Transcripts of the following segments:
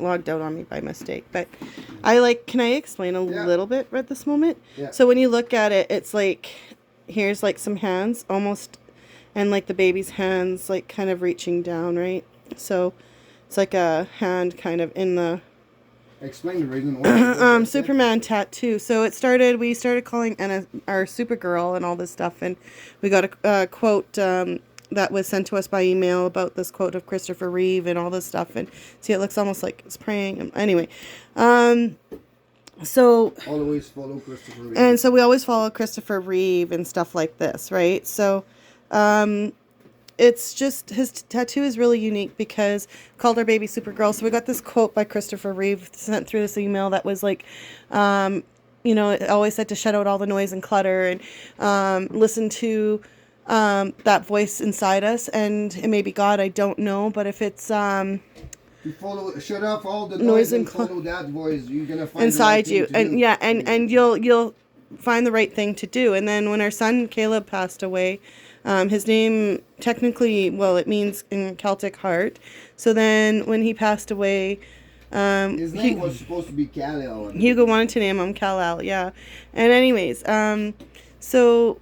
logged out on me by mistake. But can I explain a little bit at this moment? Yeah. So when you look at it, it's like, here's like some hands almost, and like the baby's hands like kind of reaching down, right? So it's like a hand kind of in the... Explain the reason why. Superman tattoo. So we started calling Anna our Supergirl and all this stuff, and we got a quote that was sent to us by email about this quote of Christopher Reeve and all this stuff. And see, it looks almost like it's praying. Anyway, so always follow Christopher Reeve. And so we always follow Christopher Reeve and stuff like this, right? So it's just, his tattoo is really unique because called our baby Supergirl. So we got this quote by Christopher Reeve sent through this email that was like, it always said to shut out all the noise and clutter and listen to that voice inside us. And it may be God, I don't know, but if it's shut off all the noise and follow that voice, you're gonna find inside the right you, and yeah, and you'll find the right thing to do. And then when our son Caleb passed away, his name technically, well, it means in Celtic heart. So then when he passed away, his name was supposed to be Kal-El. Hugo wanted to name him Kal-El, yeah. And anyways, so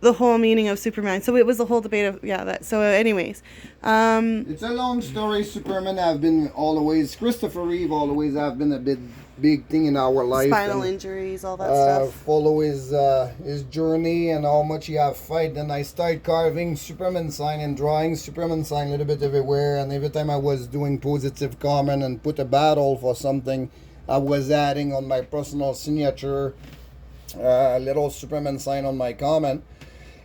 the whole meaning of Superman. So it was a whole debate of, so anyways. It's a long story. Superman have been always, Christopher Reeve always have been a big thing in our life. Spinal injuries, all that stuff. Follow his journey and how much he have fight. Then I start carving Superman sign and drawing Superman sign a little bit everywhere. And every time I was doing positive comment and put a battle for something, I was adding on my personal signature a little Superman sign on my comment.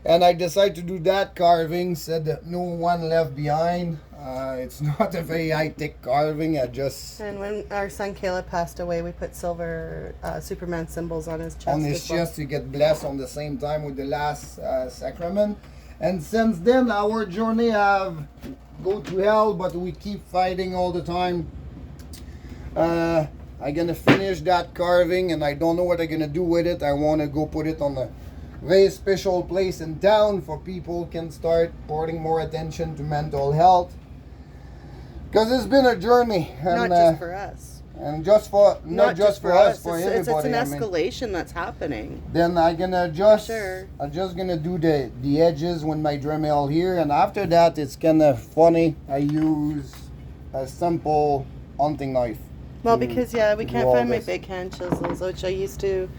And I decided to do that carving, said that no one left behind. It's not a very high-tech carving, And when our son Caleb passed away, we put silver Superman symbols on his chest. On his chest to get blessed on the same time with the last sacrament. And since then, our journey have go to hell, but we keep fighting all the time. I'm gonna finish that carving, and I don't know what I'm gonna do with it. I want to go put it on a very special place in town for people can start putting more attention to mental health, because it's been a journey, and, not just for us, and not just for us, for everybody. It's an escalation that's happening. Then I'm just gonna do the edges with my Dremel here, and after that it's kind of funny. I use a simple hunting knife. Well, because we can't find my big hand chisels, which I used to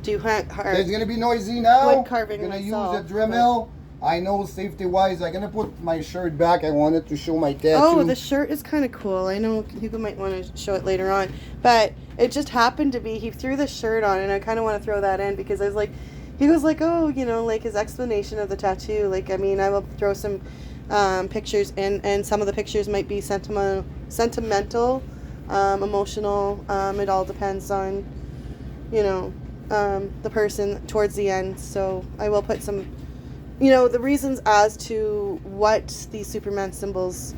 do hard. It's gonna be noisy now. Wood carving I'm gonna myself, use a Dremel. I know safety wise. I'm gonna put my shirt back. I wanted to show my tattoo. Oh, the shirt is kind of cool. I know Hugo might want to show it later on, but it just happened to be he threw the shirt on, and I kind of want to throw that in because I was like, he was like, oh, like his explanation of the tattoo. Like, I mean, I will throw some pictures, and some of the pictures might be sentimental, emotional. It all depends on, the person towards the end. So I will put some, the reasons as to what these Superman symbols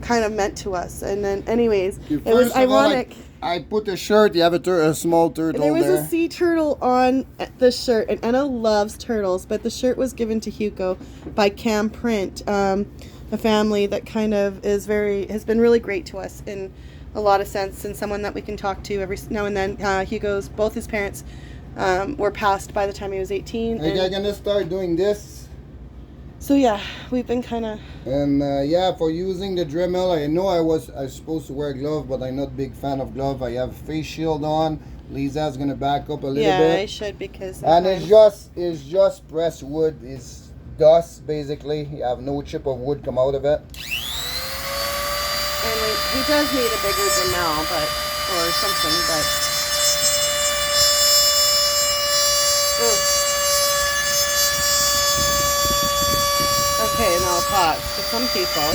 kind of meant to us. And then anyways, it was ironic. I put a shirt, you have a small turtle there. There was a sea turtle on the shirt, and Anna loves turtles, but the shirt was given to Hugo by Cam Print, a family that kind of has been really great to us in a lot of sense, and someone that we can talk to every now and then. Both his parents were passed by the time he was 18. I'm gonna start doing this. So yeah, we've been kind of... And for using the Dremel, I know I was supposed to wear gloves, but I'm not a big fan of gloves. I have face shield on. Lisa's gonna back up a little bit. Yeah, I should, because... And it's just pressed wood. It's dust, basically. You have no chip of wood come out of it. And he does need a bigger Dremel, or something, but... Ooh. Okay, now pause. For some people...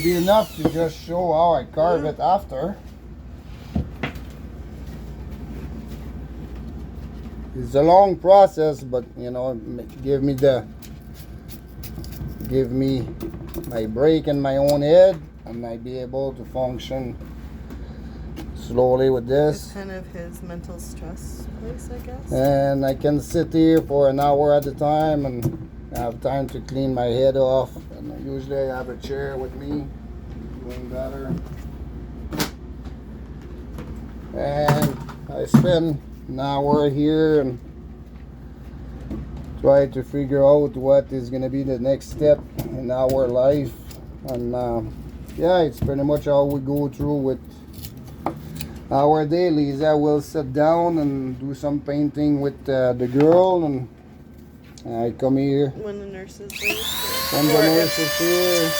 be enough to just show how I carve it after. It's a long process, but you know, give me my break in my own head, and I be able to function slowly with this. It's kind of his mental stress place, I guess. And I can sit here for an hour at a time and have time to clean my head off. And usually I have a chair with me, doing better. And I spend an hour here and try to figure out what is going to be the next step in our life. And yeah, it's pretty much how we go through with our day. Lisa will sit down and do some painting with the girl, and I come here When the nurses leave. when the nurse is here.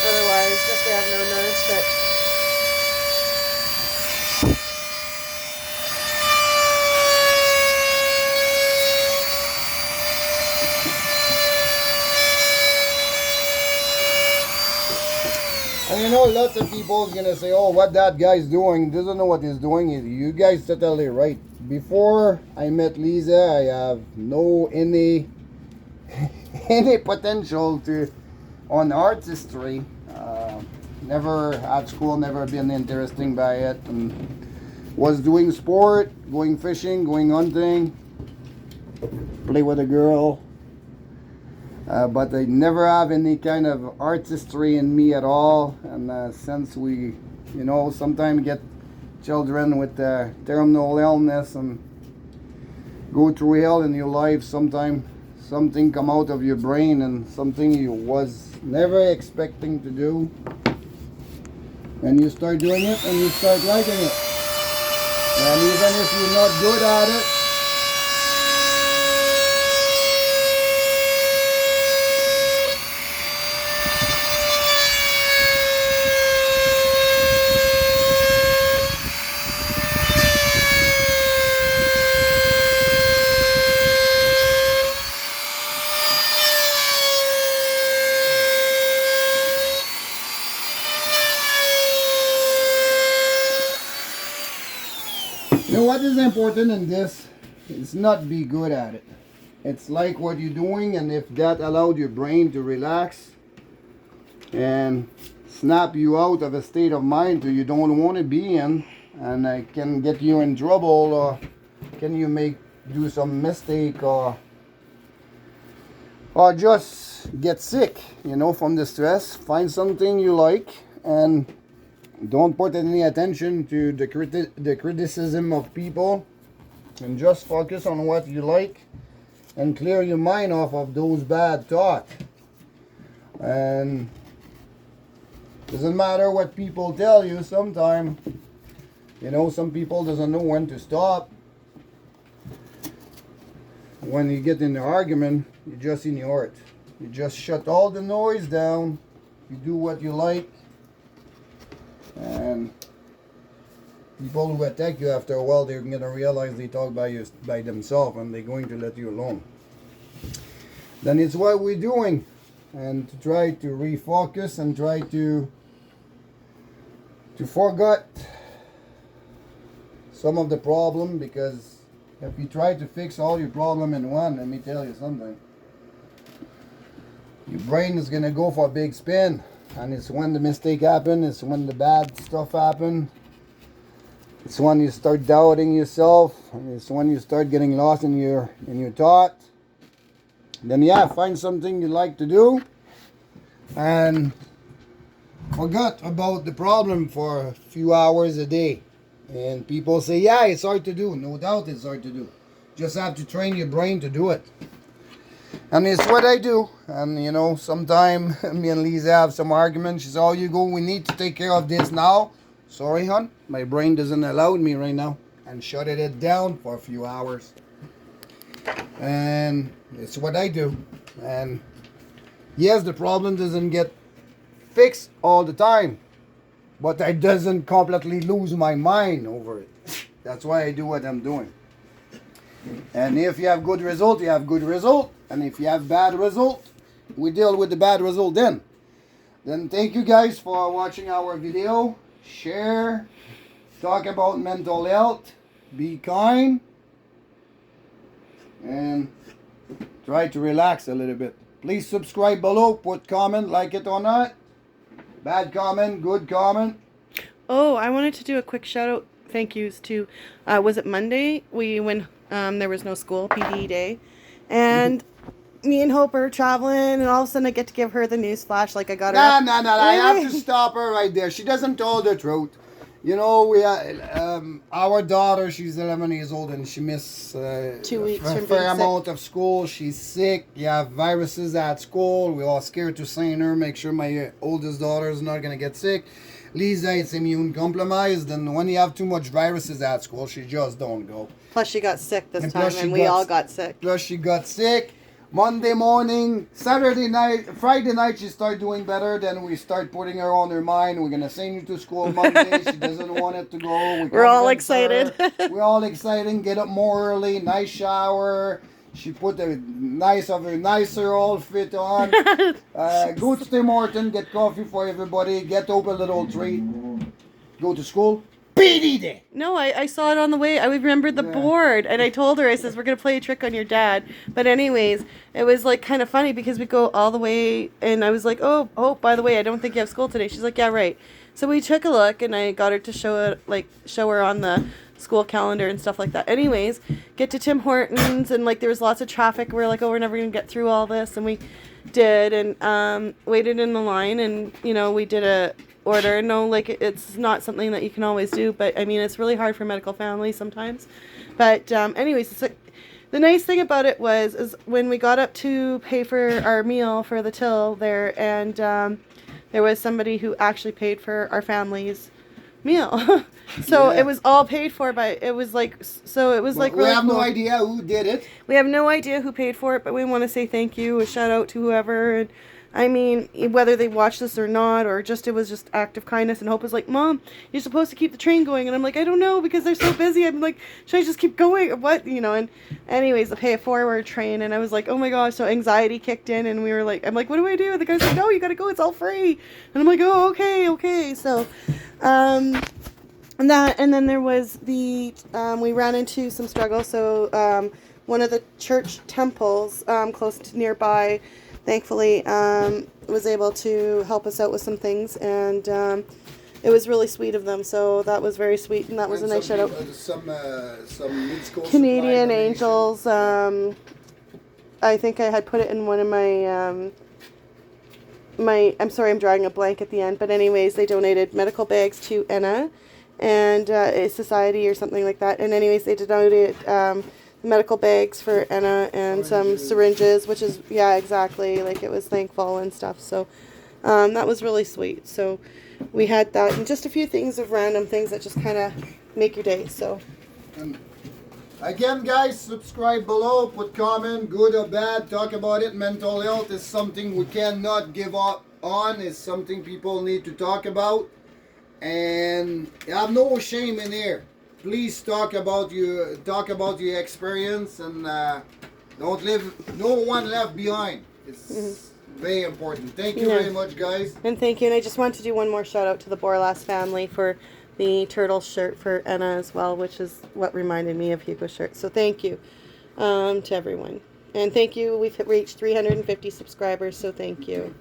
Otherwise, if they have no nurse, that And you know, lots of people is gonna say, "Oh, what that guy's doing doesn't know what he's doing." You guys totally right. Before I met Lisa, I have no any any potential to on artistry. Never at school, never been interested by it, and was doing sport, going fishing, going hunting, play with a girl. But I never have any kind of artistry in me at all. And since we, you know, sometimes get children with terminal illness and go through hell in your life, sometimes something come out of your brain and something you was never expecting to do. And you start doing it and you start liking it. And even if you're not good at it, you know what is important in this? It's not be good at it. It's like what you're doing, and if that allowed your brain to relax and snap you out of a state of mind that you don't want to be in, and it can get you in trouble, or can you do some mistake, or just get sick, you know, from the stress. Find something you like and don't put any attention to the criticism of people, and just focus on what you like and clear your mind off of those bad thoughts. And doesn't matter what people tell you. Sometimes, you know, some people doesn't know when to stop. When you get in an argument, you just ignore it. You just shut all the noise down. You do what you like. And people who attack you, after a while, they're going to realize they talk by themselves, and they're going to let you alone. Then it's what we're doing, and to try to refocus and try to forget some of the problem, because if you try to fix all your problem in one, let me tell you something, your brain is going to go for a big spin. And it's when the mistake happen, it's when the bad stuff happen, it's when you start doubting yourself, and it's when you start getting lost in your thought. Then yeah, find something you like to do and forget about the problem for a few hours a day. And people say, yeah, it's hard to do. No doubt it's hard to do. Just have to train your brain to do it. And it's what I do. And you know, sometime me and Lisa have some arguments. She says, oh, you go, we need to take care of this now. Sorry, hon, my brain doesn't allow me right now. And shut it down for a few hours. And it's what I do. And yes, the problem doesn't get fixed all the time, but I doesn't completely lose my mind over it. That's why I do what I'm doing. And if you have good result, you have good result. And if you have bad result, we deal with the bad result then. Then thank you guys for watching our video. Share. Talk about mental health. Be kind. And try to relax a little bit. Please subscribe below. Put comment, like it or not. Bad comment, good comment. Oh, I wanted to do a quick shout out. Thank yous to, was it Monday? When there was no school, PDE day. And me and Hope are traveling, and all of a sudden I get to give her the news flash. Like I got her. No. I have to stop her right there. She doesn't tell the truth. You know, we our daughter, she's 11 years old, and she missed 2 weeks a from fair being amount of school. She's sick. You have viruses at school. We're all scared to send her. Make sure my oldest daughter is not going to get sick. Lisa is immune compromised, and when you have too much viruses at school, she just don't go. Plus she got sick this And time, plus she and we got all s- got sick. Plus she got sick. Monday morning, Saturday night, Friday night, she start doing better. Then we start putting her on her mind. We're gonna send you to school Monday. She doesn't want it to go. We're all convince her. excited. We're all excited. Get up more early. Nice shower. She put a nicer outfit on. Go to Tim Horton. Get coffee for everybody. Get Hope a little treat. Go to school. PD day. No, I saw it on the way. I remembered the board, and I told her, I says, we're going to play a trick on your dad. But anyways, it was like kind of funny because we go all the way, and I was like, oh, by the way, I don't think you have school today. She's like, yeah, right. So we took a look, and I got her to show her on the school calendar and stuff like that. Anyways, get to Tim Hortons, and like there was lots of traffic. We were like, oh, we're never going to get through all this, and we did, and waited in the line, and we did a order. No, like it's not something that you can always do, but I mean it's really hard for medical families sometimes. But anyways, it's like, the nice thing about it is when we got up to pay for our meal for the till there, and there was somebody who actually paid for our family's meal. So Yeah. it was all paid for by, it was like, so it was like We really have no cool. idea who did it. We have no idea who paid for it, but we want to say thank you, a shout out to whoever. And I mean, whether they watched this or not, or just it was just act of kindness. And Hope was like, Mom, you're supposed to keep the train going. And I'm like, I don't know, because they're so busy. I'm like, should I just keep going or what? And anyways, the pay it forward train. And I was like, oh my gosh. So anxiety kicked in, and we were like, I'm like, what do I do? And the guy's like, no, you got to go. It's all free. And I'm like, oh, okay. So, and then there was we ran into some struggle. So one of the church temples close to nearby, thankfully, was able to help us out with some things, and it was really sweet of them. So that was very sweet, and that was a nice shout out. Some mid-school Canadian supply Angels. I think I had put it in one of my I'm sorry, I'm drawing a blank at the end, but anyways, they donated medical bags to Enna and a society or something like that. And anyways, they donated medical bags for Enna and some syringes, which is, yeah, exactly, like it was thankful and stuff. So that was really sweet. So we had that, and just a few things of random things that just kind of make your day. So And again, guys, subscribe below, put comment, good or bad, talk about it. Mental health is something we cannot give up on. It's something people need to talk about. And I have no shame in here. Please talk about your experience, and don't leave no one left behind. It's very important. Thank you very much, guys. And thank you. And I just want to do one more shout out to the Borlas family for the turtle shirt for Enna as well, which is what reminded me of Hugo's shirt. So thank you to everyone. And thank you. We've reached 350 subscribers, so thank you.